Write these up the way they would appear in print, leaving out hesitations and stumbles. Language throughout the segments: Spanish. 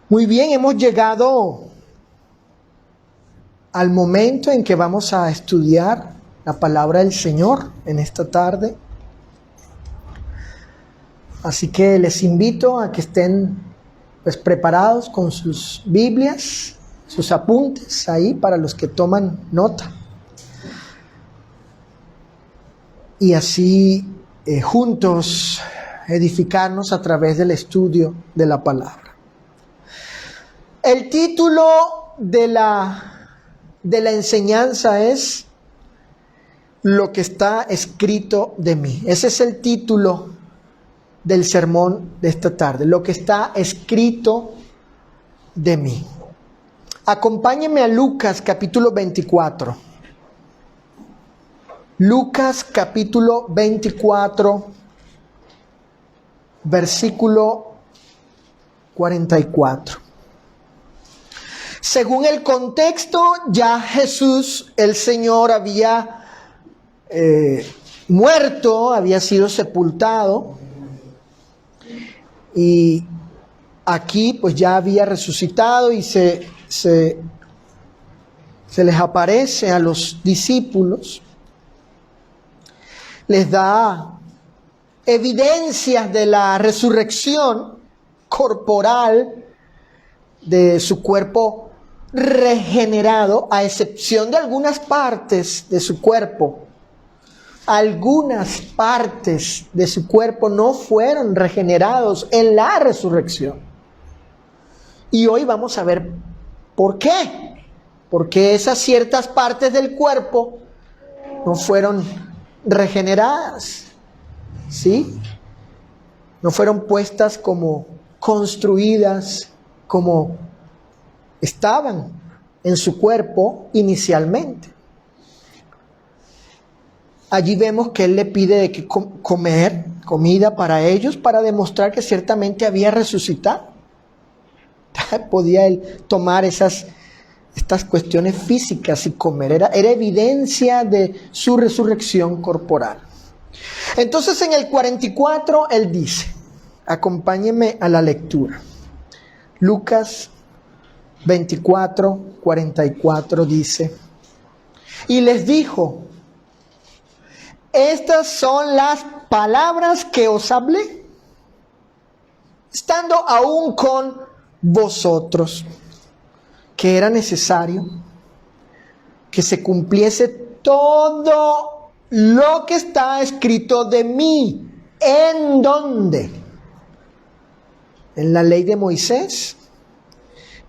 Muy bien, hemos llegado al momento en que vamos a estudiar la palabra del Señor en esta tarde. Así que les invito a que estén preparados con sus Biblias, sus apuntes ahí para los que toman nota. Y así juntos edificarnos a través del estudio de la palabra. El título de la enseñanza es Lo que está escrito de mí. Ese es el título del sermón de esta tarde. Lo que está escrito de mí. Acompáñenme a Lucas capítulo 24. Lucas capítulo 24, versículo 44. Según el contexto, ya Jesús, el Señor, había muerto, había sido sepultado, y aquí pues ya había resucitado y se les aparece a los discípulos, les da evidencias de la resurrección corporal de su cuerpo regenerado, a excepción de algunas partes de su cuerpo. Algunas partes de su cuerpo no fueron regenerados en la resurrección. Y hoy vamos a ver por qué. Porque esas ciertas partes del cuerpo no fueron regeneradas, ¿sí? No fueron puestas como construidas, como estaban en su cuerpo inicialmente. Allí vemos que Él le pide de que comer comida para ellos, para demostrar que ciertamente había resucitado. Podía Él tomar estas cuestiones físicas y comer. Era evidencia de su resurrección corporal. Entonces en el 44 Él dice, acompáñenme a la lectura. Lucas 24, 44 dice, y les dijo, estas son las palabras que os hablé, estando aún con vosotros, que era necesario que se cumpliese todo lo que está escrito de mí. ¿En dónde? En la ley de Moisés,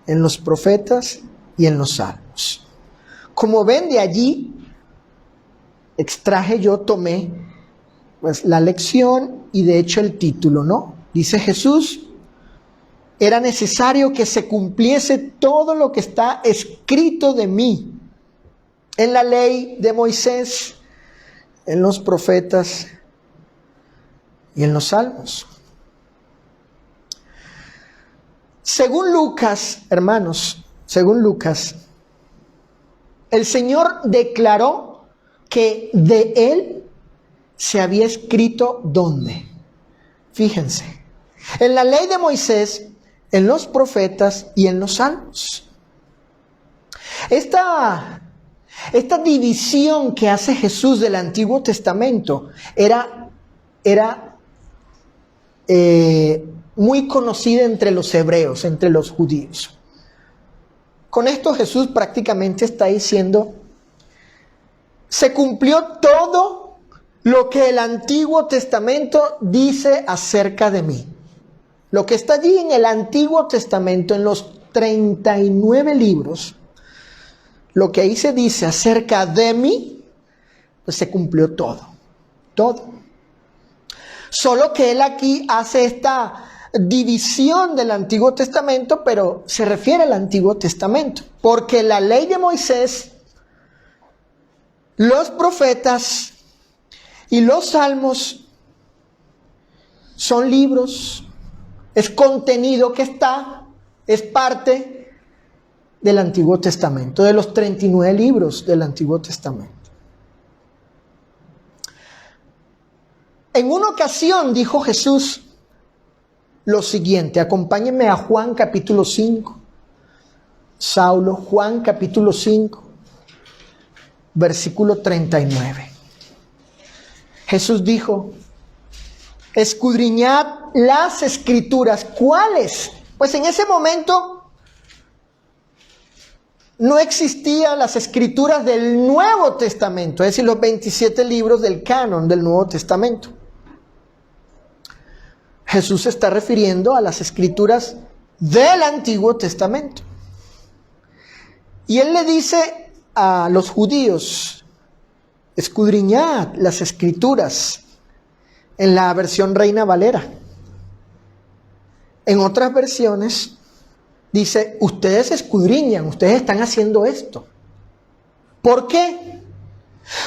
en los profetas y en los salmos. Como ven, de allí tomé pues la lección y de hecho el título, ¿no? Dice Jesús, era necesario que se cumpliese todo lo que está escrito de mí en la ley de Moisés, en los profetas y en los salmos. Según Lucas, hermanos, según Lucas, el Señor declaró que de Él se había escrito ¿dónde? Fíjense, en la ley de Moisés, en los profetas y en los salmos. Esta división que hace Jesús del Antiguo Testamento era muy conocida entre los hebreos, entre los judíos. Con esto Jesús prácticamente está diciendo, se cumplió todo lo que el Antiguo Testamento dice acerca de mí. Lo que está allí en el Antiguo Testamento, en los 39 libros, lo que ahí se dice acerca de mí, pues se cumplió todo. Solo que Él aquí hace esta división del Antiguo Testamento, pero se refiere al Antiguo Testamento, porque la ley de Moisés, los profetas y los salmos son libros, es contenido que es parte del Antiguo Testamento, de los 39 libros del Antiguo Testamento. En una ocasión dijo Jesús, lo siguiente. Acompáñenme a Juan capítulo 5. Saulo, Juan capítulo 5, versículo 39. Jesús dijo: escudriñad las escrituras. ¿Cuáles? Pues en ese momento no existían las escrituras del Nuevo Testamento, es decir, los 27 libros del canon del Nuevo Testamento. Jesús se está refiriendo a las escrituras del Antiguo Testamento. Y él le dice a los judíos: escudriñad las escrituras, en la versión Reina Valera. En otras versiones dice: ustedes escudriñan, ustedes están haciendo esto. ¿Por qué?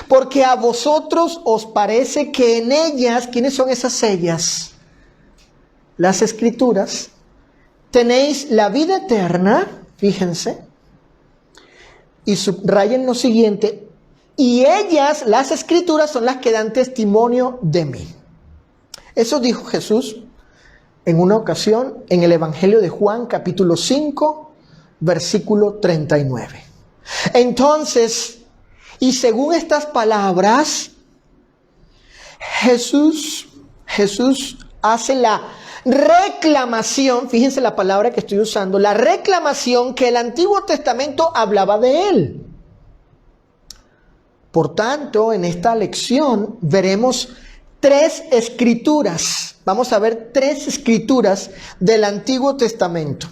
Porque a vosotros os parece que en ellas, ¿quiénes son esas ellas? Las escrituras, tenéis la vida eterna, fíjense, y subrayen lo siguiente: y ellas, las escrituras, son las que dan testimonio de mí. Eso dijo Jesús en una ocasión en el Evangelio de Juan, capítulo 5, versículo 39. Entonces, y según estas palabras, Jesús hace la reclamación, fíjense la palabra que estoy usando, la reclamación que el Antiguo Testamento hablaba de él. Por tanto, en esta lección veremos 3 escrituras. Vamos a ver 3 escrituras del Antiguo Testamento.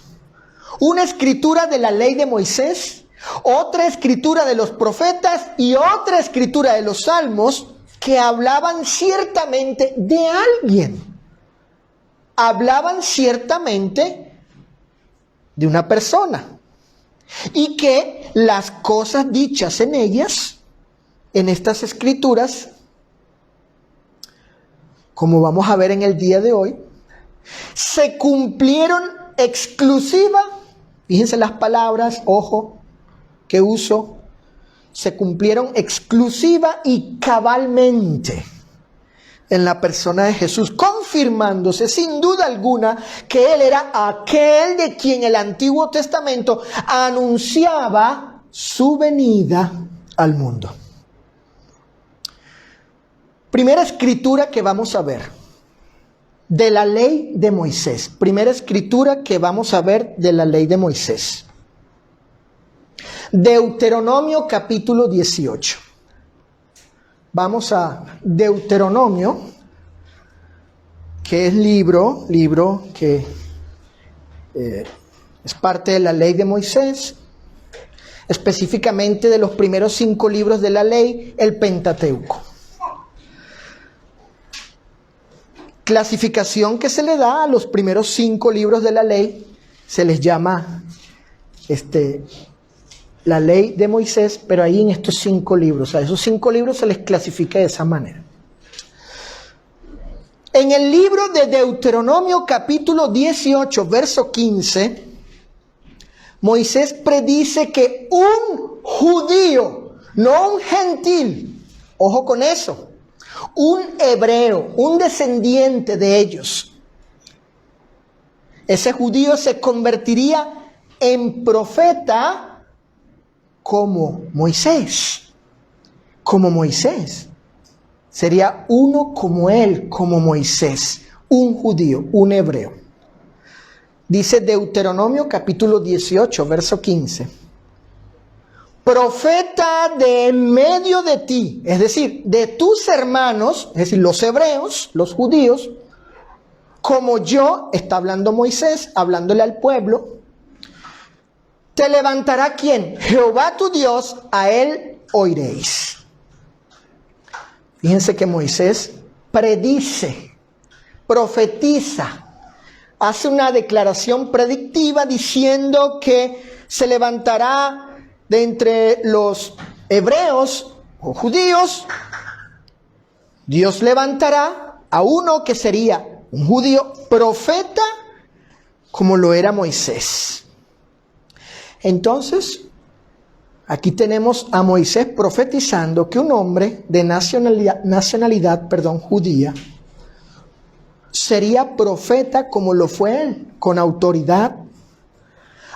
Una escritura de la ley de Moisés, otra escritura de los profetas y otra escritura de los salmos que hablaban ciertamente de alguien. Hablaban ciertamente de una persona. Y que las cosas dichas en ellas, en estas escrituras, como vamos a ver en el día de hoy, se cumplieron exclusiva, fíjense las palabras, ojo, que uso, se cumplieron exclusiva y cabalmente en la persona de Jesús, confirmándose sin duda alguna que Él era aquel de quien el Antiguo Testamento anunciaba su venida al mundo. Primera escritura que vamos a ver de la ley de Moisés. Primera escritura que vamos a ver de la ley de Moisés. Deuteronomio capítulo 18. Vamos a Deuteronomio, que es libro que es parte de la ley de Moisés, específicamente de los primeros 5 libros de la ley, el Pentateuco. Clasificación que se le da a los primeros 5 libros de la ley, se les llama la ley de Moisés, pero ahí en estos 5 libros, a esos 5 libros se les clasifica de esa manera. En el libro de Deuteronomio capítulo 18, verso 15, Moisés predice que un judío, no un gentil, ojo con eso, un hebreo, un descendiente de ellos, ese judío se convertiría en profeta como Moisés. Sería uno como él, como Moisés, un judío, un hebreo. Dice Deuteronomio capítulo 18, verso 15. Profeta de en medio de ti, es decir, de tus hermanos, es decir, los hebreos, los judíos, como yo, está hablando Moisés, hablándole al pueblo, te levantará ¿quién? Jehová tu Dios, a él oiréis. Fíjense que Moisés predice, profetiza, hace una declaración predictiva diciendo que se levantará de entre los hebreos o judíos, Dios levantará a uno que sería un judío profeta como lo era Moisés. Entonces, aquí tenemos a Moisés profetizando que un hombre de nacionalidad judía sería profeta como lo fue él, con autoridad,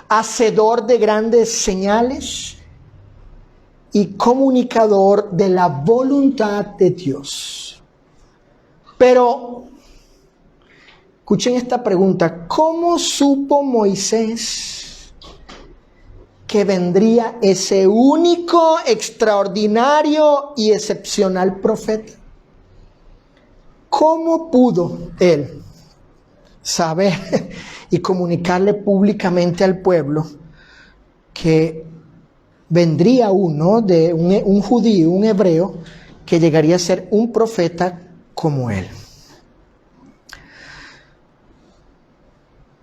hacedor de grandes señales y comunicador de la voluntad de Dios. Pero, escuchen esta pregunta: ¿cómo supo Moisés que vendría ese único, extraordinario y excepcional profeta? ¿Cómo pudo él saber y comunicarle públicamente al pueblo que vendría un judío, un hebreo, que llegaría a ser un profeta como él?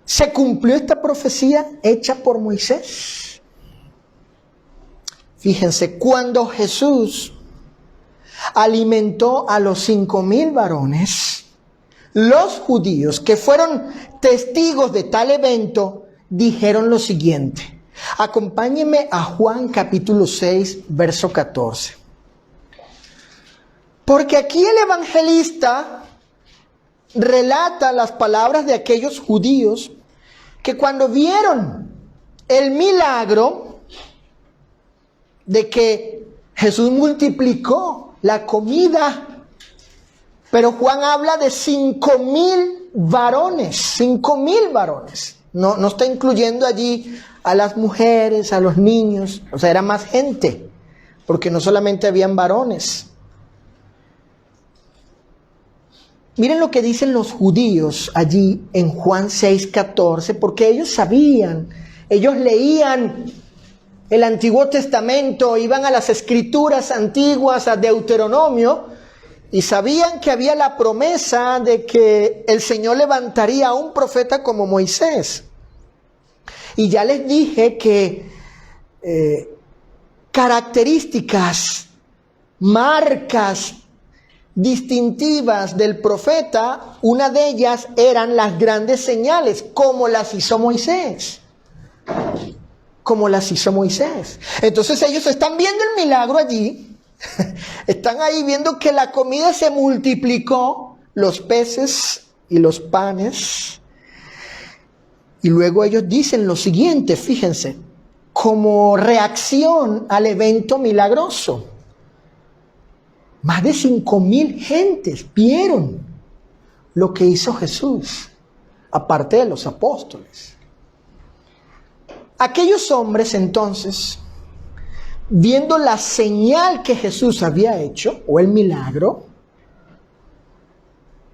¿Se cumplió esta profecía hecha por Moisés? Fíjense, cuando Jesús alimentó a los 5,000 varones, los judíos que fueron testigos de tal evento dijeron lo siguiente. Acompáñenme a Juan capítulo 6, verso 14. Porque aquí el evangelista relata las palabras de aquellos judíos que cuando vieron el milagro de que Jesús multiplicó la comida, pero Juan habla de 5,000 varones, 5,000 varones. No está incluyendo allí a las mujeres, a los niños, o sea, era más gente, porque no solamente habían varones. Miren lo que dicen los judíos allí en Juan 6:14, porque ellos sabían, ellos leían el Antiguo Testamento, iban a las escrituras antiguas, a Deuteronomio, y sabían que había la promesa de que el Señor levantaría a un profeta como Moisés. Y ya les dije que características, marcas distintivas del profeta, una de ellas eran las grandes señales, como las hizo Moisés. Como las hizo Moisés. Entonces ellos están viendo el milagro allí, están ahí viendo que la comida se multiplicó, los peces y los panes, y luego ellos dicen lo siguiente, fíjense, como reacción al evento milagroso. Más de 5,000 gentes vieron lo que hizo Jesús, aparte de los apóstoles. Aquellos hombres entonces, viendo la señal que Jesús había hecho, o el milagro,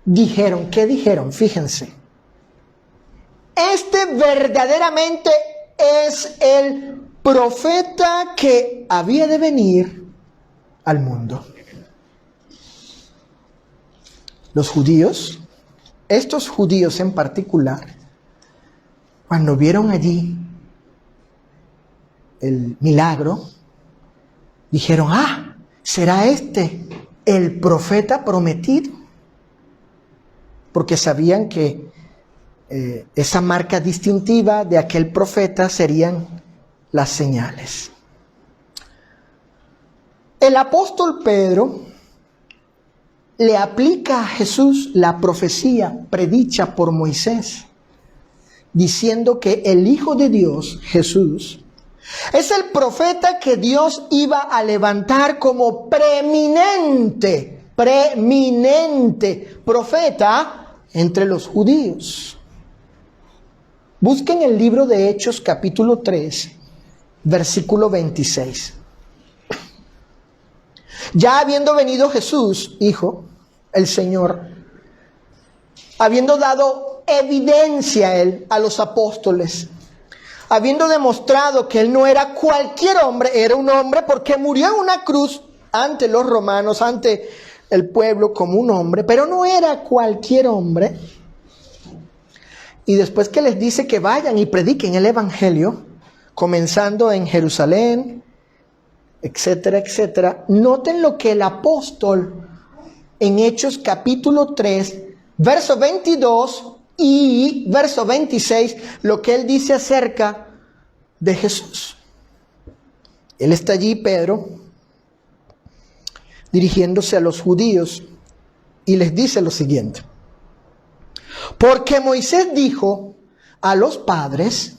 dijeron, ¿qué dijeron? Fíjense, este verdaderamente es el profeta que había de venir al mundo. Los judíos, estos judíos en particular, cuando vieron allí el milagro, dijeron, ¿será este el profeta prometido? Porque sabían que esa marca distintiva de aquel profeta serían las señales. El apóstol Pedro le aplica a Jesús la profecía predicha por Moisés, diciendo que el Hijo de Dios, Jesús, es el profeta que Dios iba a levantar como preeminente profeta entre los judíos. Busquen el libro de Hechos capítulo 3, versículo 26. Ya habiendo venido Jesús, Hijo, el Señor, habiendo dado evidencia a él, a los apóstoles, habiendo demostrado que él no era cualquier hombre, era un hombre porque murió en una cruz ante los romanos, ante el pueblo como un hombre, pero no era cualquier hombre. Y después que les dice que vayan y prediquen el evangelio, comenzando en Jerusalén, etcétera, etcétera, noten lo que el apóstol en Hechos capítulo 3, verso 22 y verso 26, lo que él dice acerca de Jesús. Él está allí, Pedro, dirigiéndose a los judíos, y les dice lo siguiente. Porque Moisés dijo a los padres,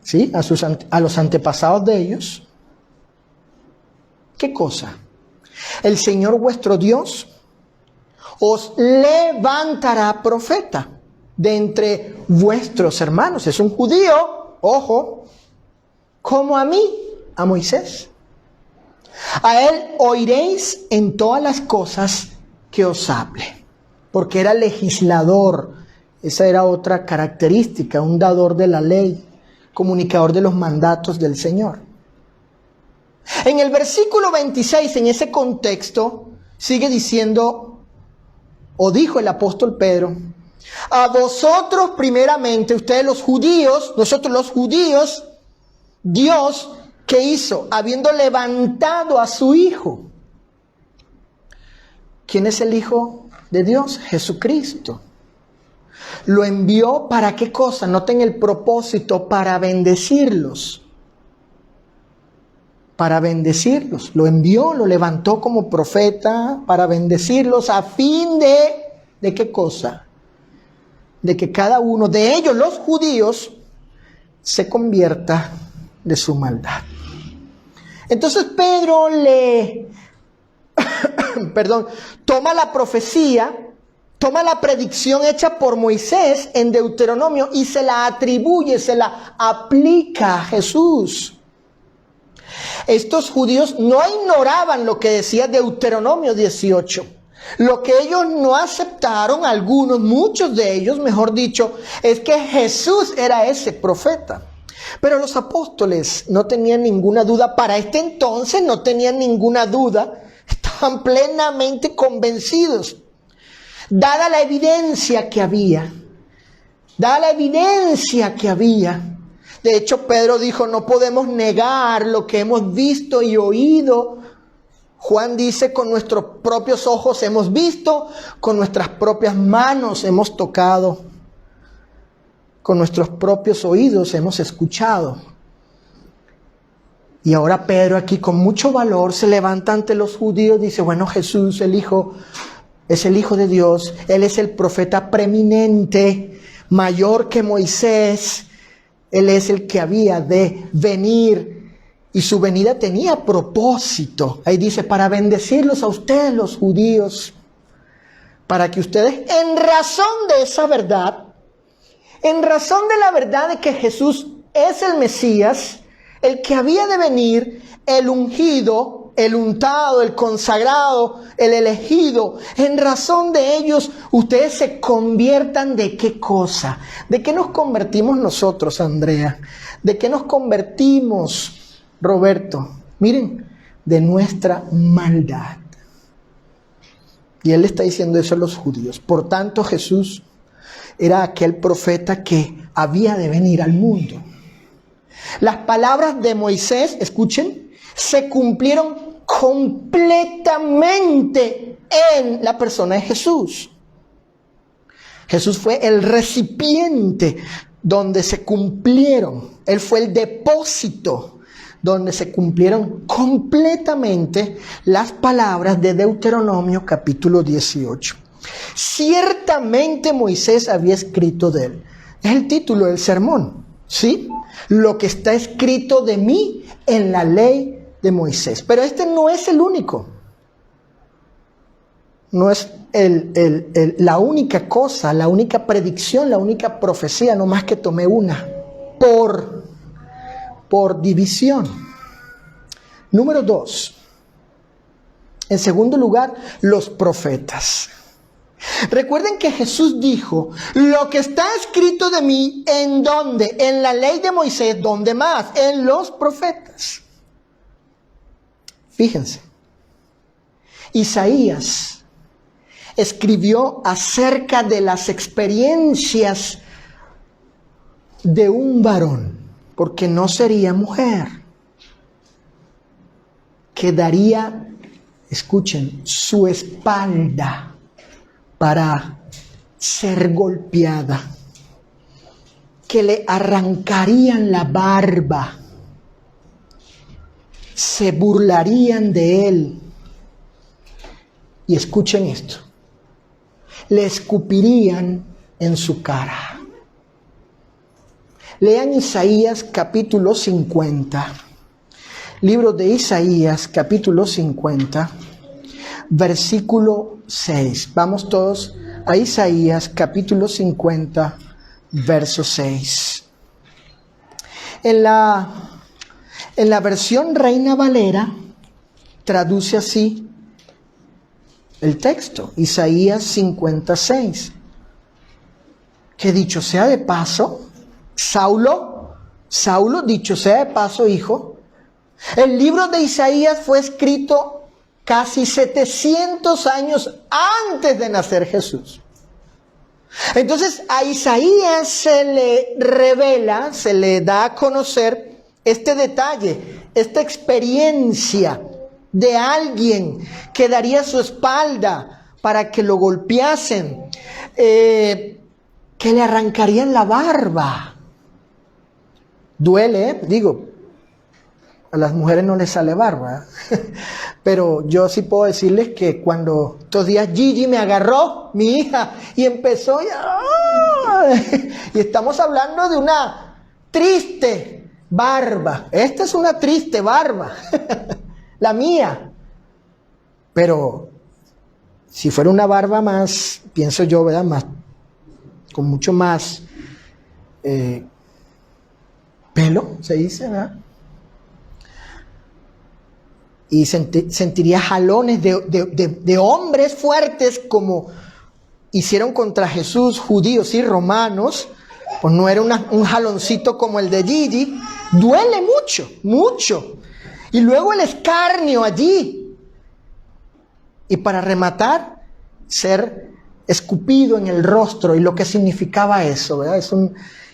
¿sí?, a los antepasados de ellos, ¿qué cosa? El Señor vuestro Dios os levantará profeta de entre vuestros hermanos. Es un judío, ojo, como a mí, a Moisés. A él oiréis en todas las cosas que os hable, porque era legislador. Esa era otra característica, un dador de la ley, comunicador de los mandatos del Señor. En el versículo 26, en ese contexto, sigue diciendo, o dijo el apóstol Pedro, a vosotros primeramente, ustedes los judíos, nosotros los judíos, Dios, ¿qué hizo? Habiendo levantado a su Hijo. ¿Quién es el Hijo de Dios? Jesucristo. Lo envió ¿para qué cosa? Noten el propósito, para bendecirlos. Para bendecirlos. Lo envió, lo levantó como profeta para bendecirlos a fin ¿de qué cosa? De que cada uno de ellos, los judíos, se convierta de su maldad. Entonces Pedro toma la profecía, toma la predicción hecha por Moisés en Deuteronomio y se la atribuye, se la aplica a Jesús. Estos judíos no ignoraban lo que decía Deuteronomio 18. Lo que ellos no aceptaron, algunos, muchos de ellos, mejor dicho, es que Jesús era ese profeta. Pero los apóstoles no tenían ninguna duda, para este entonces no tenían ninguna duda, estaban plenamente convencidos. Dada la evidencia que había, de hecho Pedro dijo, no podemos negar lo que hemos visto y oído. Juan dice, con nuestros propios ojos hemos visto, con nuestras propias manos hemos tocado, con nuestros propios oídos hemos escuchado. Y ahora Pedro aquí con mucho valor se levanta ante los judíos y dice, bueno, Jesús, el Hijo, es el Hijo de Dios, Él es el profeta preeminente, mayor que Moisés, Él es el que había de venir. Y su venida tenía propósito. Ahí dice, para bendecirlos a ustedes los judíos, para que ustedes, en razón de esa verdad, en razón de la verdad de que Jesús es el Mesías, el que había de venir, el ungido, el untado, el consagrado, el elegido, en razón de ellos, ustedes se conviertan ¿de qué cosa? ¿De qué nos convertimos nosotros, Andrea? ¿De qué nos convertimos, Roberto? Miren, de nuestra maldad. Y él le está diciendo eso a los judíos. Por tanto, Jesús era aquel profeta que había de venir al mundo. Las palabras de Moisés, escuchen, se cumplieron completamente en la persona de Jesús. Jesús fue el recipiente donde se cumplieron. Él fue el depósito donde se cumplieron completamente las palabras de Deuteronomio capítulo 18. Ciertamente Moisés había escrito de él. Es el título del sermón, ¿sí? Lo que está escrito de mí en la ley de Moisés. Pero este no es el único. No es la única cosa, la única predicción, la única profecía, no más que tomé una. Por división. Número 2. En segundo lugar, los profetas. Recuerden que Jesús dijo, lo que está escrito de mí, ¿en dónde? En la ley de Moisés, ¿dónde más? En los profetas. Fíjense, Isaías escribió acerca de las experiencias de un varón, porque no sería mujer, que daría, escuchen, su espalda para ser golpeada, que le arrancarían la barba, se burlarían de él. Y escuchen esto, le escupirían en su cara. Lean Isaías capítulo 50. Libro de Isaías capítulo 50, versículo 6. Vamos todos a Isaías capítulo 50, verso 6. En la versión Reina Valera traduce así el texto, Isaías 56. Que dicho sea de paso, Saulo, dicho sea de paso, hijo, el libro de Isaías fue escrito casi 700 años antes de nacer Jesús. Entonces a Isaías se le revela, se le da a conocer este detalle, esta experiencia de alguien que daría su espalda para que lo golpeasen, que le arrancarían la barba. Duele, digo, a las mujeres no les sale barba, pero yo sí puedo decirles que cuando estos días Gigi me agarró, mi hija, y empezó y estamos hablando de una triste barba. Esta es una triste barba, la mía. Pero si fuera una barba más, pienso yo, ¿verdad? Más, con mucho más pelo, se dice, ¿verdad? Y sentiría jalones de hombres fuertes como hicieron contra Jesús judíos y romanos. Pues no era un jaloncito como el de Gigi. Duele mucho, mucho. Y luego el escarnio allí. Y para rematar, ser escupido en el rostro. Y lo que significaba eso, ¿verdad?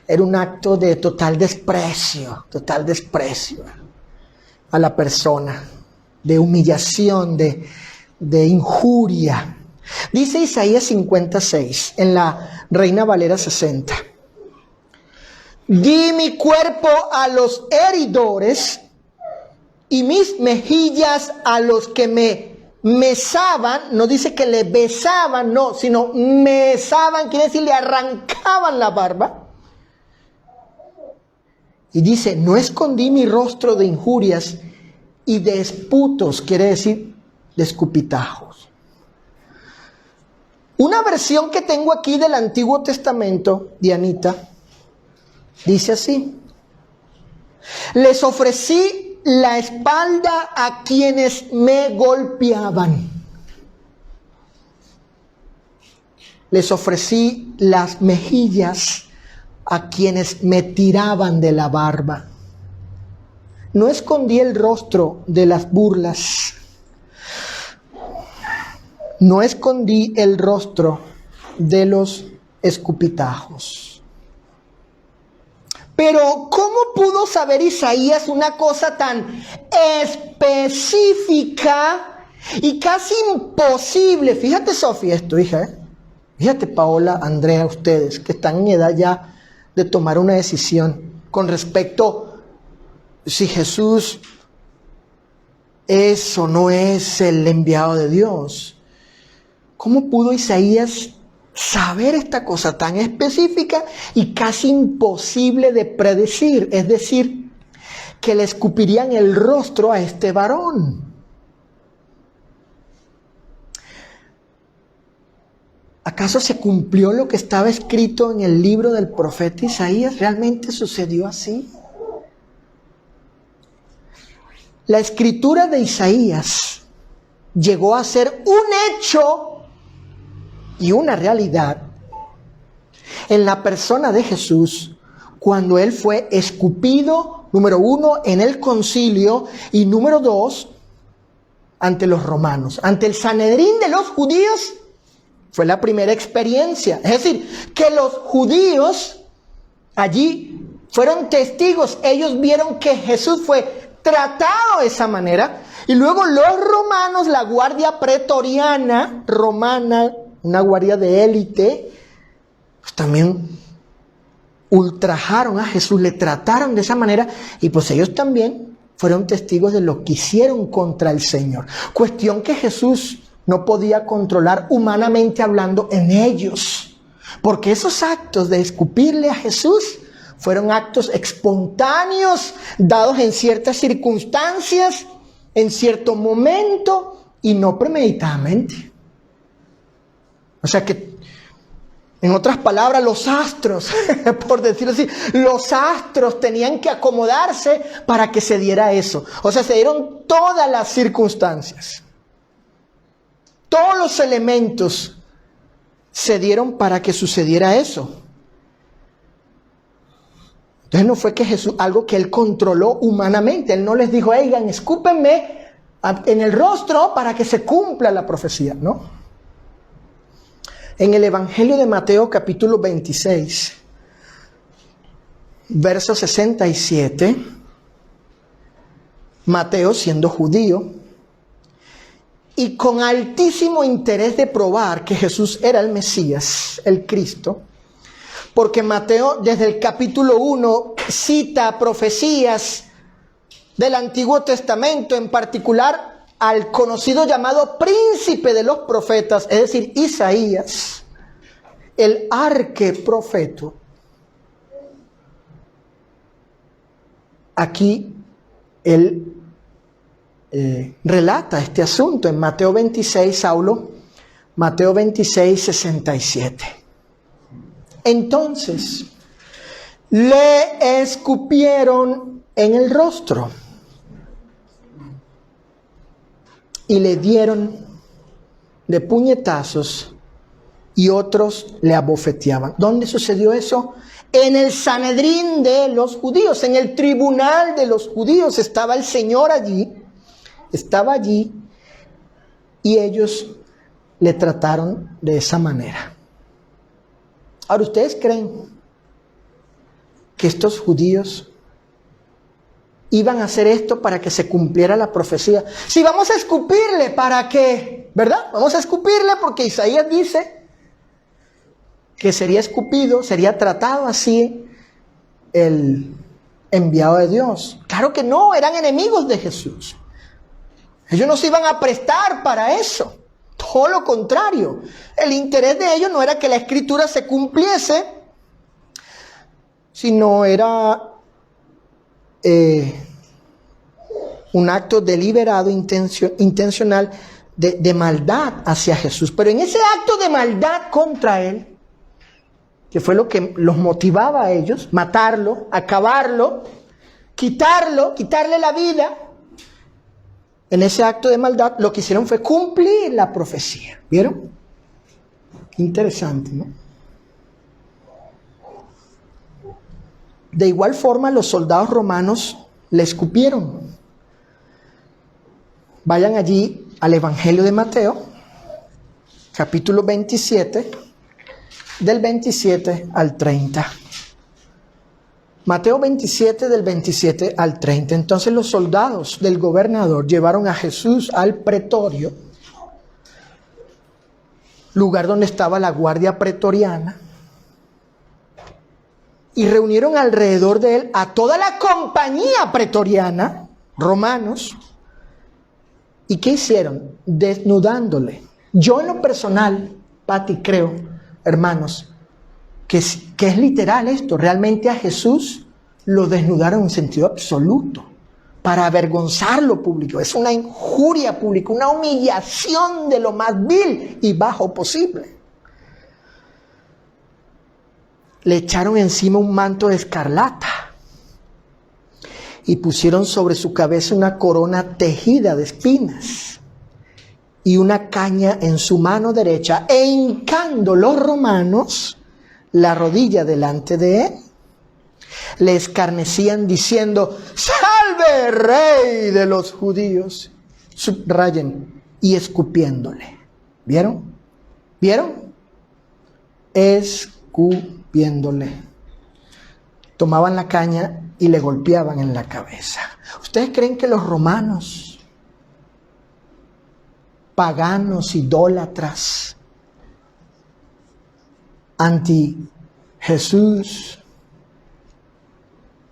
Era un acto de total desprecio a la persona, de humillación, de injuria. Dice Isaías 56 en la Reina Valera 60. Di mi cuerpo a los heridores y mis mejillas a los que me mesaban. No dice que le besaban, no, sino mesaban, quiere decir le arrancaban la barba. Y dice, no escondí mi rostro de injurias y de esputos, quiere decir de escupitajos. Una versión que tengo aquí del Antiguo Testamento, Dianita, dice así: les ofrecí la espalda a quienes me golpeaban. Les ofrecí las mejillas a quienes me tiraban de la barba. No escondí el rostro de las burlas. No escondí el rostro de los escupitajos. Pero ¿cómo pudo saber Isaías una cosa tan específica y casi imposible? Fíjate, Sofía, esto, hija, Fíjate, Paola, Andrea, ustedes que están en edad ya de tomar una decisión con respecto si Jesús es o no es el enviado de Dios. ¿Cómo pudo Isaías saber esta cosa tan específica y casi imposible de predecir? Es decir, que le escupirían el rostro a este varón. ¿Acaso se cumplió lo que estaba escrito en el libro del profeta Isaías? ¿Realmente sucedió así? La escritura de Isaías llegó a ser un hecho y una realidad en la persona de Jesús cuando Él fue escupido, número 1, en el concilio, y número 2, ante los romanos, ante el Sanedrín de los judíos. Fue la primera experiencia. Es decir, que los judíos allí fueron testigos. Ellos vieron que Jesús fue tratado de esa manera. Y luego los romanos, la guardia pretoriana romana, una guardia de élite, pues también ultrajaron a Jesús, le trataron de esa manera. Y pues ellos también fueron testigos de lo que hicieron contra el Señor. Cuestión que Jesús no podía controlar humanamente hablando en ellos. Porque esos actos de escupirle a Jesús fueron actos espontáneos, dados en ciertas circunstancias, en cierto momento y no premeditadamente. O sea que, en otras palabras, los astros, por decirlo así, los astros tenían que acomodarse para que se diera eso. O sea, se dieron todas las circunstancias. Todos los elementos se dieron para que sucediera eso. Entonces no fue que Jesús, algo que él controló humanamente. Él no les dijo, oigan, escúpenme en el rostro para que se cumpla la profecía, ¿no? En el Evangelio de Mateo capítulo 26, verso 67, Mateo siendo judío y con altísimo interés de probar que Jesús era el Mesías, el Cristo, porque Mateo desde el capítulo 1 cita profecías del Antiguo Testamento, en particular al conocido llamado príncipe de los profetas, es decir, Isaías, el arqueprofeto. Aquí él relata este asunto en Mateo 26, Saulo, Mateo 26, 67. Entonces, le escupieron en el rostro y le dieron de puñetazos y otros le abofeteaban. ¿Dónde sucedió eso? En el Sanedrín de los judíos, en el tribunal de los judíos. Estaba el Señor allí, estaba allí, y ellos le trataron de esa manera. Ahora, ¿ustedes creen que estos judíos iban a hacer esto para que se cumpliera la profecía? Si vamos a escupirle, ¿para qué? ¿Verdad? Vamos a escupirle porque Isaías dice que sería escupido, sería tratado así el enviado de Dios. Claro que no, eran enemigos de Jesús. Ellos no se iban a prestar para eso. Todo lo contrario. El interés de ellos no era que la escritura se cumpliese, sino era un acto deliberado, intencional de maldad hacia Jesús. Pero en ese acto de maldad contra él, que fue lo que los motivaba a ellos, matarlo, acabarlo, quitarle la vida, en ese acto de maldad lo que hicieron fue cumplir la profecía. ¿Vieron? Interesante, ¿no? De igual forma, los soldados romanos le escupieron. Vayan allí al Evangelio de Mateo, capítulo 27, del 27 al 30. Mateo 27, del 27 al 30. Entonces los soldados del gobernador llevaron a Jesús al pretorio, lugar donde estaba la guardia pretoriana, y reunieron alrededor de él a toda la compañía pretoriana, romanos. ¿Y qué hicieron? Desnudándole. Yo en lo personal, Pati, creo, hermanos, que es literal esto. Realmente a Jesús lo desnudaron en sentido absoluto, para avergonzarlo público. Es una injuria pública, una humillación de lo más vil y bajo posible. Le echaron encima un manto de escarlata y pusieron sobre su cabeza una corona tejida de espinas y una caña en su mano derecha, e hincando los romanos la rodilla delante de él, le escarnecían diciendo: ¡Salve, Rey de los judíos! Subrayen, y escupiéndole. ¿Vieron? ¿Vieron? Escupiéndole. Tomaban la caña y le golpeaban en la cabeza. ¿Ustedes creen que los romanos, paganos, idólatras, anti Jesús,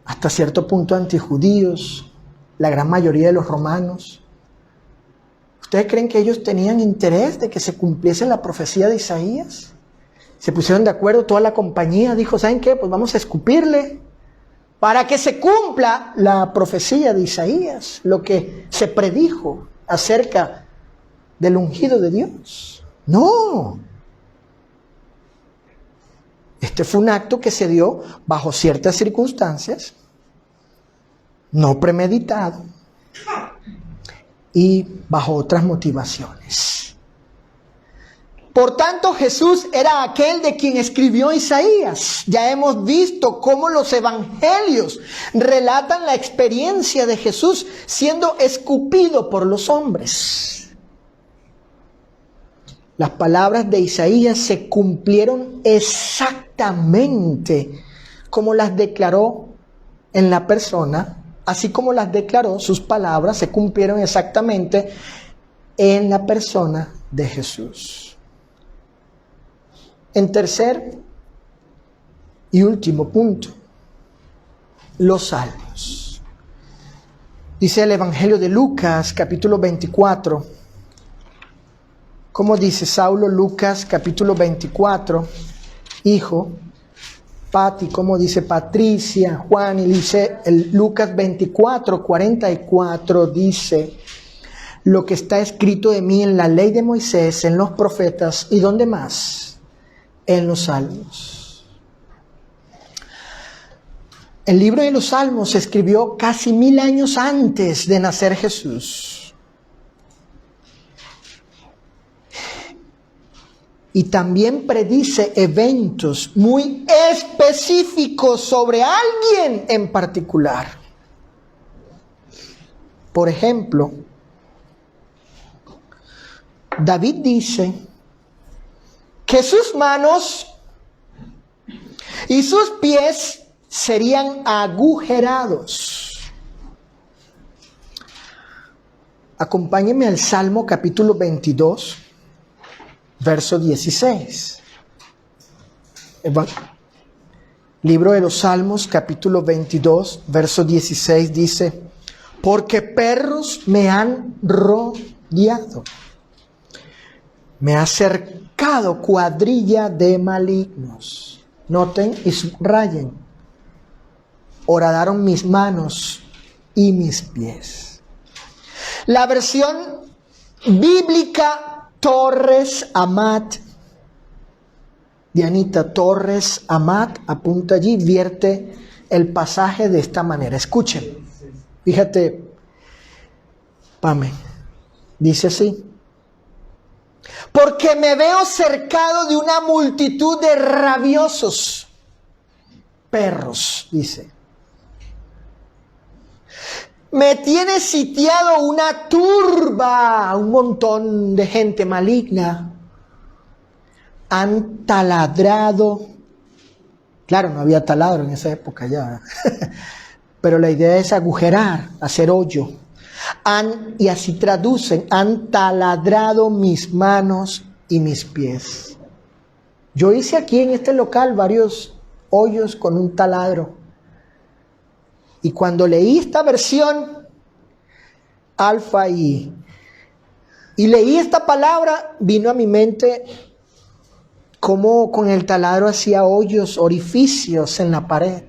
hasta cierto punto antijudíos, la gran mayoría de los romanos, ¿Ustedes creen que ellos tenían interés de que se cumpliese la profecía de Isaías? Se pusieron de acuerdo, toda la compañía dijo, ¿saben qué? Pues vamos a escupirle para que se cumpla la profecía de Isaías, lo que se predijo acerca del ungido de Dios. No. Este fue un acto que se dio bajo ciertas circunstancias, no premeditado y bajo otras motivaciones. Por tanto, Jesús era aquel de quien escribió Isaías. Ya hemos visto cómo los evangelios relatan la experiencia de Jesús siendo escupido por los hombres. Las palabras de Isaías se cumplieron exactamente como las declaró en la persona, así como las declaró, sus palabras se cumplieron exactamente en la persona de Jesús. En tercer y último punto, los salmos. Dice el Evangelio de Lucas, capítulo 24. ¿Cómo dice Saulo? Lucas, capítulo 24. Hijo, Pati, ¿cómo dice Patricia? Juan, y dice Lucas 24, 44, dice: lo que está escrito de mí en la ley de Moisés, en los profetas, ¿y dónde más? En los salmos. El libro de los salmos se escribió casi 1000 años antes de nacer Jesús. Y también predice eventos muy específicos sobre alguien en particular. Por ejemplo, David dice que sus manos y sus pies serían agujerados. Acompáñenme al Salmo capítulo 22. Verso 16. Libro de los Salmos, capítulo 22, verso 16 dice: porque perros me han rodeado, me ha cercado cuadrilla de malignos. Noten y subrayen: horadaron mis manos y mis pies. La versión bíblica Torres Amat, Dianita Torres Amat, apunta allí, vierte el pasaje de esta manera. Escuchen, fíjate, Pame, dice así: porque me veo cercado de una multitud de rabiosos perros, dice. Me tiene sitiado una turba, un montón de gente maligna. Han taladrado. Claro, no había taladro en esa época ya. Pero la idea es agujerar, hacer hoyo. Y así traducen: han taladrado mis manos y mis pies. Yo hice aquí en este local varios hoyos con un taladro. Y cuando leí esta versión alfa y leí esta palabra, vino a mi mente cómo con el taladro hacía hoyos, orificios en la pared.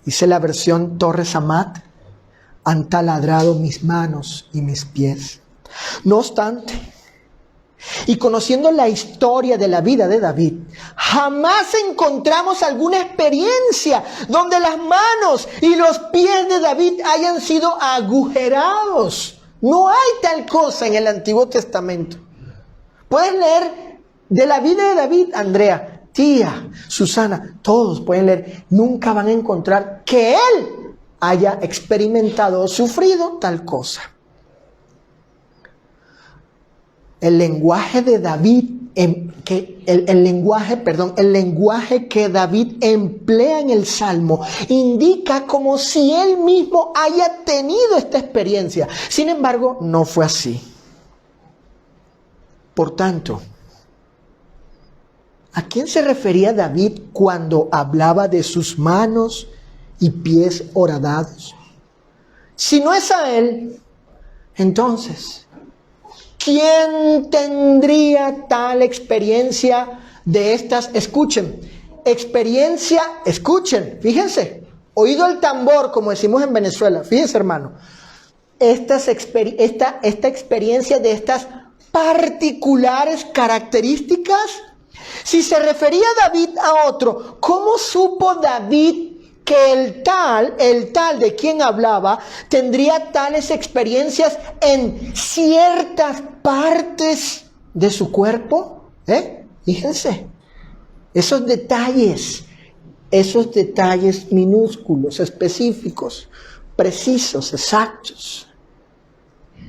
Dice la versión Torres Amat: han taladrado mis manos y mis pies. No obstante, y conociendo la historia de la vida de David, jamás encontramos alguna experiencia donde las manos y los pies de David hayan sido agujerados. No hay tal cosa en el Antiguo Testamento. Puedes leer de la vida de David, Andrea, tía, Susana, todos pueden leer. Nunca van a encontrar que él haya experimentado o sufrido tal cosa. El lenguaje de David, el lenguaje que David emplea en el Salmo indica como si él mismo haya tenido esta experiencia. Sin embargo, no fue así. Por tanto, ¿a quién se refería David cuando hablaba de sus manos y pies horadados? Si no es a Él, entonces, ¿quién tendría tal experiencia de estas? Escuchen, escuchen, fíjense, oído el tambor, como decimos en Venezuela, fíjense hermano, esta experiencia de estas particulares características. Si se refería a David a otro, ¿cómo supo David que el tal de quien hablaba, tendría tales experiencias en ciertas partes de su cuerpo? Fíjense, esos detalles minúsculos, específicos, precisos, exactos.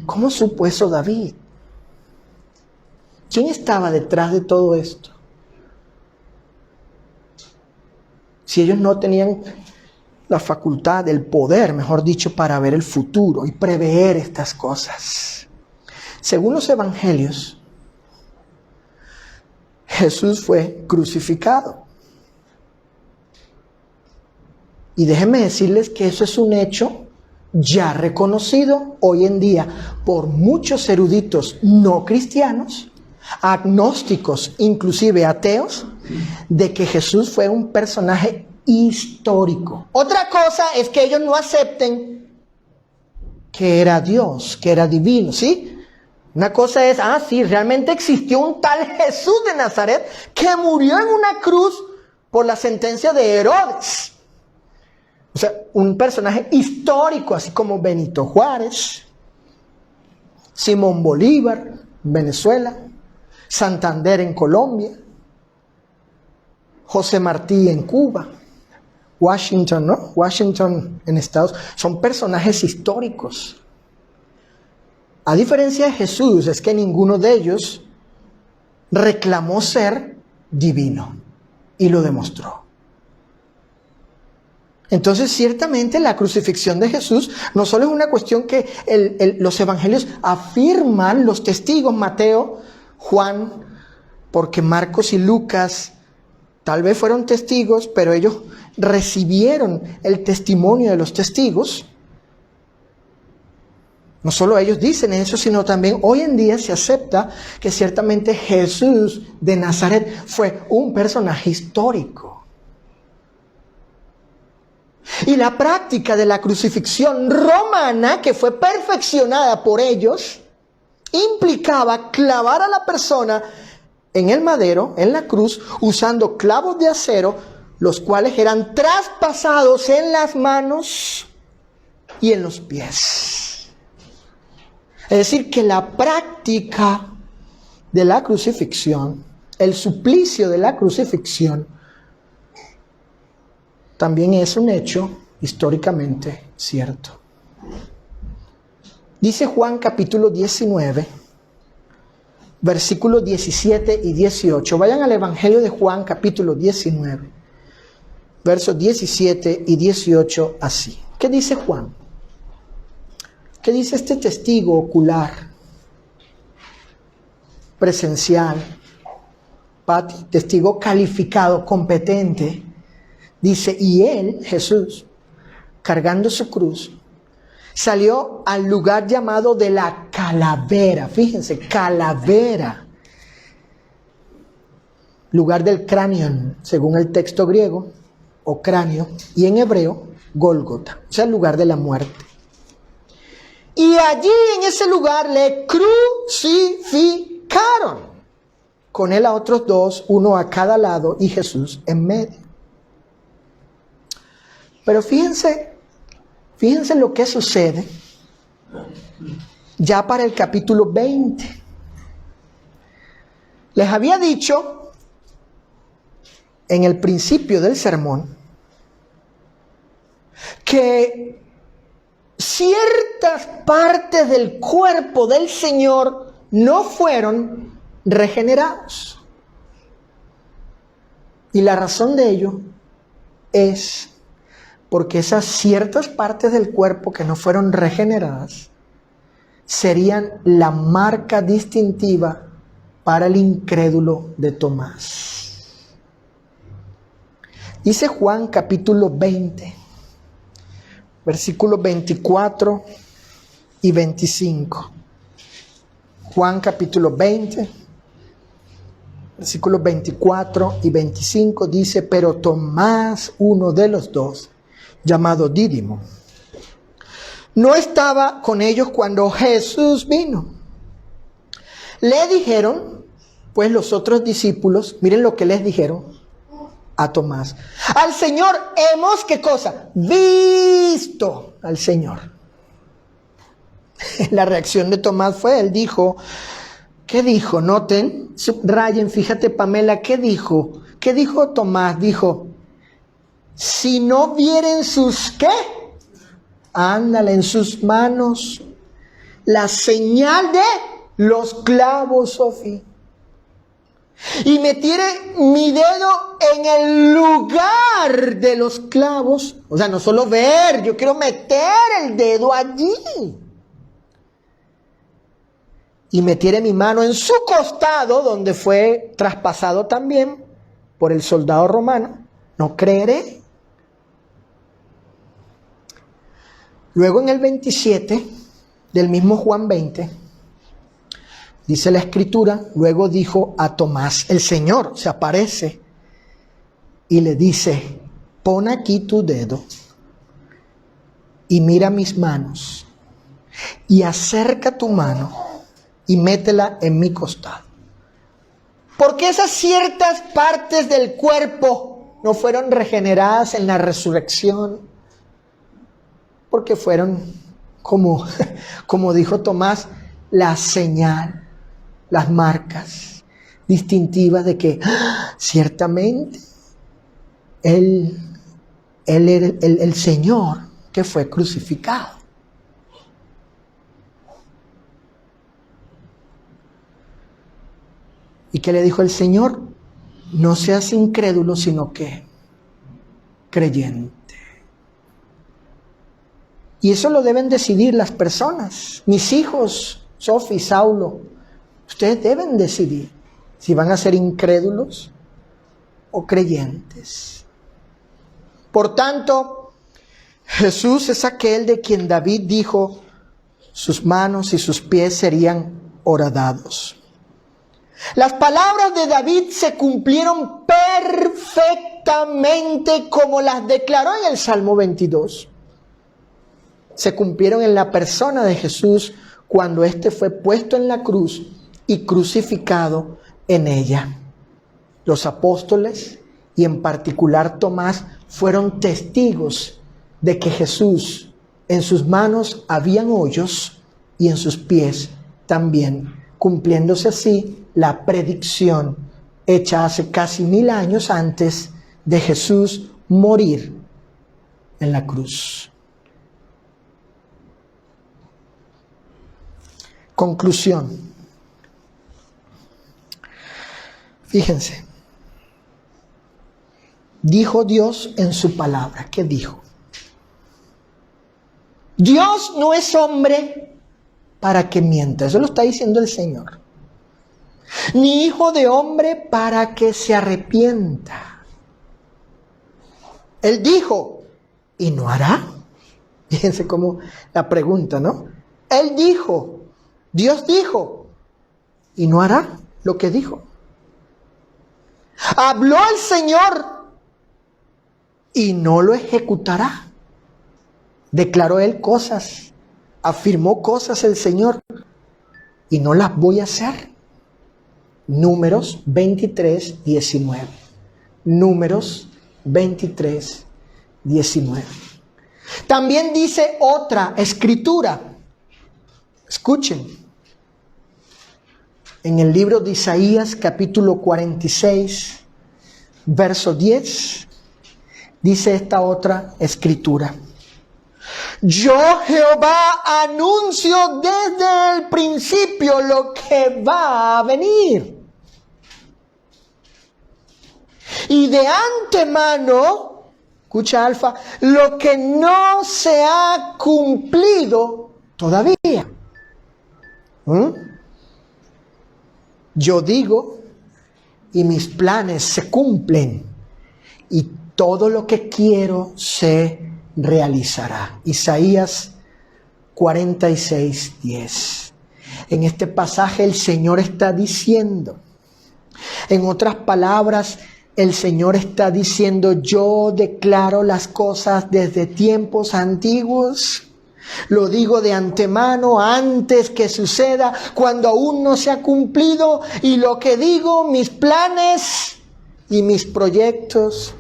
¿Cómo supo eso David? ¿Quién estaba detrás de todo esto? Si ellos no tenían la facultad, el poder, mejor dicho, para ver el futuro y prever estas cosas. Según los evangelios, Jesús fue crucificado. Y déjenme decirles que eso es un hecho ya reconocido hoy en día por muchos eruditos no cristianos, agnósticos, inclusive ateos, de que Jesús fue un personaje histórico. Otra cosa es que ellos no acepten que era Dios, que era divino, ¿sí? Una cosa es, sí, realmente existió un tal Jesús de Nazaret que murió en una cruz por la sentencia de Herodes. O sea, un personaje histórico, así como Benito Juárez, Simón Bolívar, Venezuela, Santander en Colombia, José Martí en Cuba, Washington, ¿no? Washington en Estados Unidos. Son personajes históricos. A diferencia de Jesús, es que ninguno de ellos reclamó ser divino y lo demostró. Entonces, ciertamente la crucifixión de Jesús no solo es una cuestión que los evangelios afirman, los testigos, Mateo, Juan, porque Marcos y Lucas tal vez fueron testigos, pero ellos recibieron el testimonio de los testigos. No solo ellos dicen eso, sino también hoy en día se acepta que ciertamente Jesús de Nazaret fue un personaje histórico. Y la práctica de la crucifixión romana, que fue perfeccionada por ellos, implicaba clavar a la persona en el madero, en la cruz, usando clavos de acero, los cuales eran traspasados en las manos y en los pies. Es decir, que la práctica de la crucifixión, el suplicio de la crucifixión, también es un hecho históricamente cierto. Dice Juan capítulo 19, versículos 17 y 18. Vayan al Evangelio de Juan capítulo 19, versos 17 y 18 así. ¿Qué dice Juan? ¿Qué dice este testigo ocular, presencial, testigo calificado, competente? Dice, y él, Jesús, cargando su cruz, salió al lugar llamado de la calavera. Fíjense, calavera. Lugar del cráneo, según el texto griego, o cráneo, y en hebreo, Gólgota, o sea, el lugar de la muerte. Y allí en ese lugar le crucificaron. Con él a otros dos, uno a cada lado y Jesús en medio. Pero fíjense lo que sucede ya para el capítulo 20. Les había dicho en el principio del sermón que ciertas partes del cuerpo del Señor no fueron regenerados. Y la razón de ello es porque esas ciertas partes del cuerpo que no fueron regeneradas serían la marca distintiva para el incrédulo de Tomás. Dice Juan capítulo 20, versículos 24 y 25. Juan capítulo 20, versículos 24 y 25 dice: pero Tomás, uno de los dos, llamado Dídimo, no estaba con ellos cuando Jesús vino. Le dijeron, pues los otros discípulos, miren lo que les dijeron a Tomás: al Señor hemos, ¿qué cosa? Visto al Señor. La reacción de Tomás fue, él dijo, ¿qué dijo? Noten, subrayen, fíjate Pamela, ¿qué dijo? ¿Qué dijo Tomás? Dijo, si no vieren sus, ¿qué? Ándale, en sus manos, la señal de los clavos, Sofía, y metiere mi dedo en el lugar de los clavos, o sea, no solo ver, yo quiero meter el dedo allí, y metiere mi mano en su costado, donde fue traspasado también por el soldado romano, no creeré. Luego en el 27 del mismo Juan 20, dice la escritura, luego dijo a Tomás, el Señor se aparece y le dice, pon aquí tu dedo y mira mis manos y acerca tu mano y métela en mi costado. Porque esas ciertas partes del cuerpo no fueron regeneradas en la resurrección, porque fueron, como dijo Tomás, la señal, las marcas distintivas de que ciertamente Él era el Señor que fue crucificado. ¿Y qué le dijo el Señor? No seas incrédulo, sino que creyente. Y eso lo deben decidir las personas. Mis hijos, Sofi, Saulo, ustedes deben decidir si van a ser incrédulos o creyentes. Por tanto, Jesús es aquel de quien David dijo, sus manos y sus pies serían horadados. Las palabras de David se cumplieron perfectamente como las declaró en el Salmo 22. Se cumplieron en la persona de Jesús cuando éste fue puesto en la cruz y crucificado en ella. Los apóstoles, y en particular Tomás, fueron testigos de que Jesús, en sus manos habían hoyos y en sus pies también, cumpliéndose así la predicción hecha hace casi 1000 años antes de Jesús morir en la cruz. Conclusión. Fíjense. Dijo Dios en su palabra. ¿Qué dijo? Dios no es hombre para que mienta. Eso lo está diciendo el Señor. Ni hijo de hombre para que se arrepienta. Él dijo, ¿y no hará? Fíjense cómo la pregunta, ¿no? Él dijo, Dios dijo, ¿y no hará lo que dijo? Habló el Señor y no lo ejecutará. Declaró él cosas, afirmó cosas el Señor y no las voy a hacer. Números 23, 19. Números 23, 19. También dice otra escritura. Escuchen. En el libro de Isaías, capítulo 46, verso 10, dice esta otra escritura. Yo, Jehová, anuncio desde el principio lo que va a venir. Y de antemano, escucha Alfa, lo que no se ha cumplido todavía. Yo digo, y mis planes se cumplen, y todo lo que quiero se realizará. Isaías 46:10. En este pasaje el Señor está diciendo, en otras palabras, el Señor está diciendo: yo declaro las cosas desde tiempos antiguos. Lo digo de antemano, antes que suceda, cuando aún no se ha cumplido. Y lo que digo, mis planes y mis proyectos,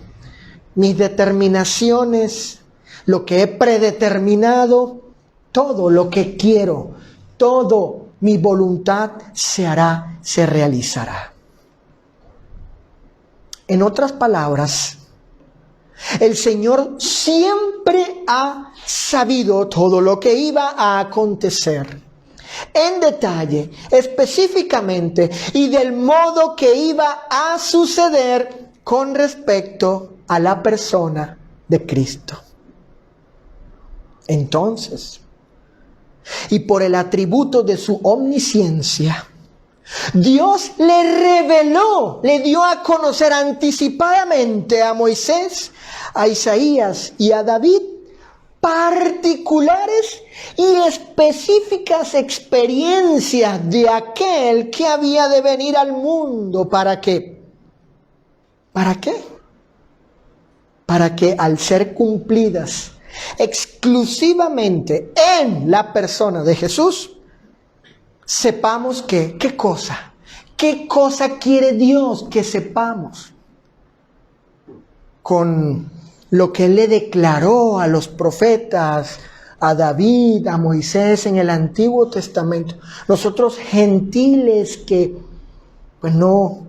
mis determinaciones, lo que he predeterminado, todo lo que quiero, todo mi voluntad se hará, se realizará. En otras palabras, el Señor siempre ha sabido todo lo que iba a acontecer, en detalle, específicamente, y del modo que iba a suceder con respecto a la persona de Cristo. Entonces, y por el atributo de su omnisciencia, Dios le reveló, le dio a conocer anticipadamente a Moisés, a Isaías y a David particulares y específicas experiencias de aquel que había de venir al mundo. ¿Para qué? ¿Para qué? Para que al ser cumplidas exclusivamente en la persona de Jesús, sepamos que, ¿qué cosa quiere Dios que sepamos? Con lo que Él le declaró a los profetas, a David, a Moisés en el Antiguo Testamento. Nosotros gentiles que pues no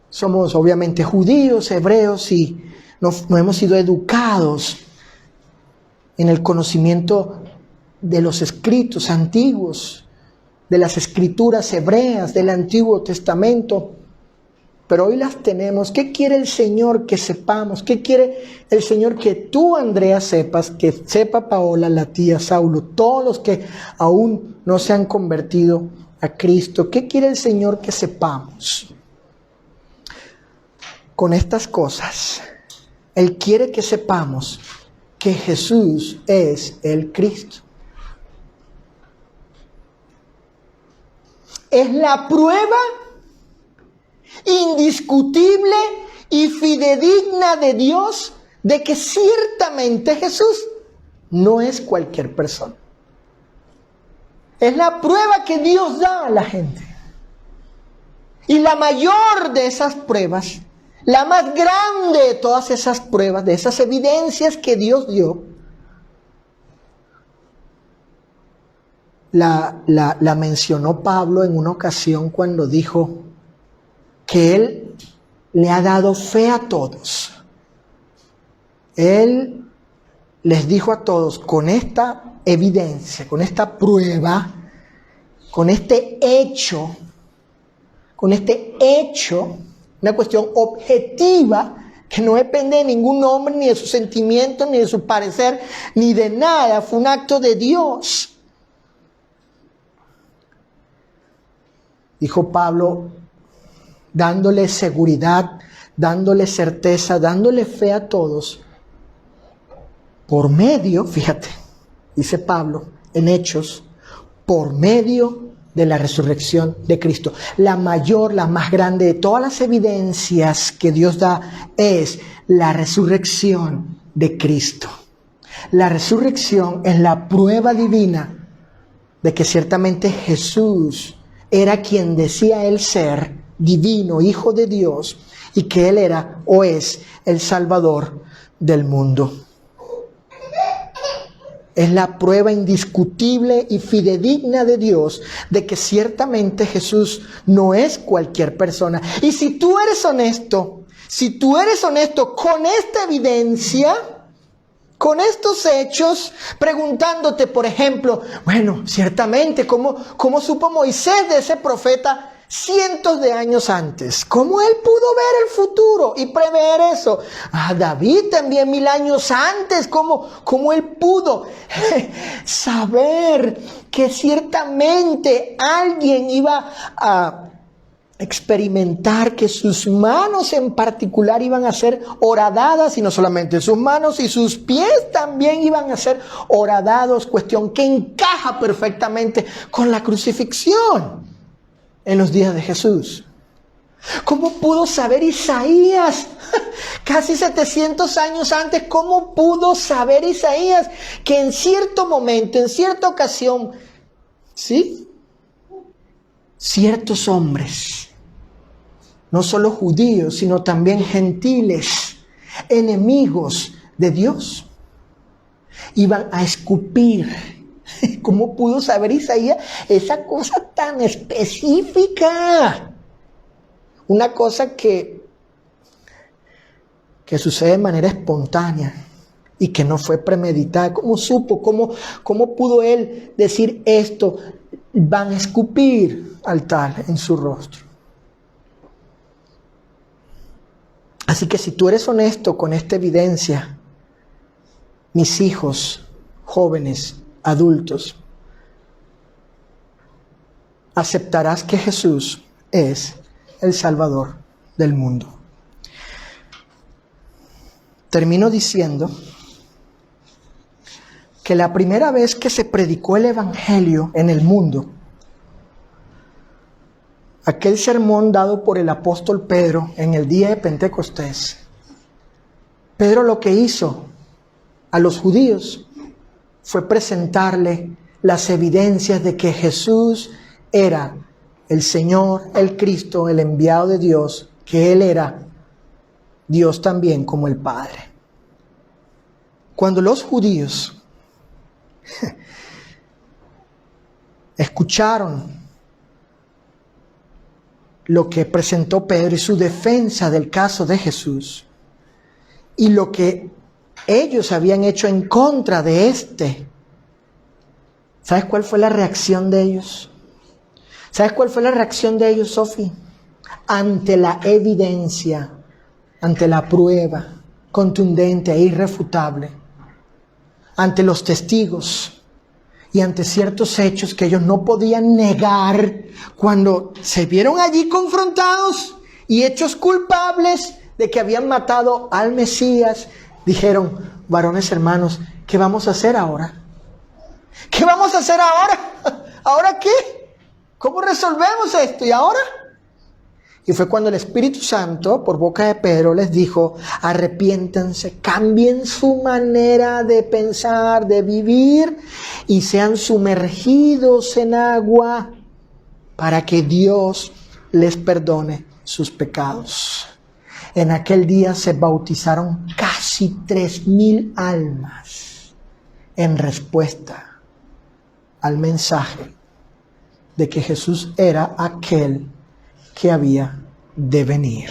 somos obviamente judíos, hebreos y no hemos sido educados en el conocimiento de los escritos antiguos, de las escrituras hebreas del Antiguo Testamento, pero hoy las tenemos. ¿Qué quiere el Señor que sepamos? ¿Qué quiere el Señor que tú, Andrea, sepas? Que sepa Paola, la tía, Saulo, todos los que aún no se han convertido a Cristo. ¿Qué quiere el Señor que sepamos? Con estas cosas, Él quiere que sepamos que Jesús es el Cristo. Es la prueba indiscutible y fidedigna de Dios de que ciertamente Jesús no es cualquier persona. Es la prueba que Dios da a la gente. Y la mayor de esas pruebas, la más grande de todas esas pruebas, de esas evidencias que Dios dio, la mencionó Pablo en una ocasión cuando dijo que Él le ha dado fe a todos. Él les dijo a todos, con esta evidencia, con esta prueba, con este hecho, una cuestión objetiva que no depende de ningún hombre, ni de sus sentimientos, ni de su parecer, ni de nada, fue un acto de Dios. Dijo Pablo, dándole seguridad, dándole certeza, dándole fe a todos, por medio, fíjate, dice Pablo en Hechos, por medio de la resurrección de Cristo. La mayor, la más grande de todas las evidencias que Dios da es la resurrección de Cristo. La resurrección es la prueba divina de que ciertamente Jesús era quien decía él ser, divino, Hijo de Dios, y que Él era o es el Salvador del mundo. Es la prueba indiscutible y fidedigna de Dios de que ciertamente Jesús no es cualquier persona. Y si tú eres honesto con esta evidencia, con estos hechos, preguntándote, por ejemplo, bueno, ciertamente, ¿cómo supo Moisés de ese profeta cientos de años antes? ¿Cómo él pudo ver el futuro y prever eso? David también 1000 años antes, ¿cómo él pudo saber que ciertamente alguien iba a experimentar que sus manos en particular iban a ser horadadas, y no solamente sus manos, y sus pies también iban a ser horadados, cuestión que encaja perfectamente con la crucifixión en los días de Jesús. ¿Cómo pudo saber Isaías, casi 700 años antes, cómo pudo saber Isaías que en cierto momento, en cierta ocasión, ¿sí?, ciertos hombres, no solo judíos, sino también gentiles, enemigos de Dios, iban a escupir? ¿Cómo pudo saber Isaías esa cosa tan específica? Una cosa que sucede de manera espontánea y que no fue premeditada. ¿Cómo supo? ¿Cómo pudo él decir esto? Van a escupir al tal en su rostro. Así que si tú eres honesto con esta evidencia, mis hijos, jóvenes, adultos, aceptarás que Jesús es el Salvador del mundo. Termino diciendo que la primera vez que se predicó el Evangelio en el mundo, aquel sermón dado por el apóstol Pedro en el día de Pentecostés, Pedro lo que hizo a los judíos fue presentarle las evidencias de que Jesús era el Señor, el Cristo, el enviado de Dios, que Él era Dios también como el Padre. Cuando los judíos escucharon lo que presentó Pedro y su defensa del caso de Jesús, y lo que ellos habían hecho en contra de este, ¿sabes cuál fue la reacción de ellos? ¿Sabes cuál fue la reacción de ellos, Sofi? Ante la evidencia, ante la prueba contundente e irrefutable, ante los testigos y ante ciertos hechos que ellos no podían negar, cuando se vieron allí confrontados y hechos culpables de que habían matado al Mesías, dijeron: varones hermanos, ¿qué vamos a hacer ahora? ¿Qué vamos a hacer ahora? ¿Ahora qué? ¿Cómo resolvemos esto? ¿Y ahora? Y fue cuando el Espíritu Santo, por boca de Pedro, les dijo: arrepiéntanse, cambien su manera de pensar, de vivir, y sean sumergidos en agua para que Dios les perdone sus pecados. En aquel día se bautizaron casi 3,000 almas en respuesta al mensaje de que Jesús era aquel que había de venir.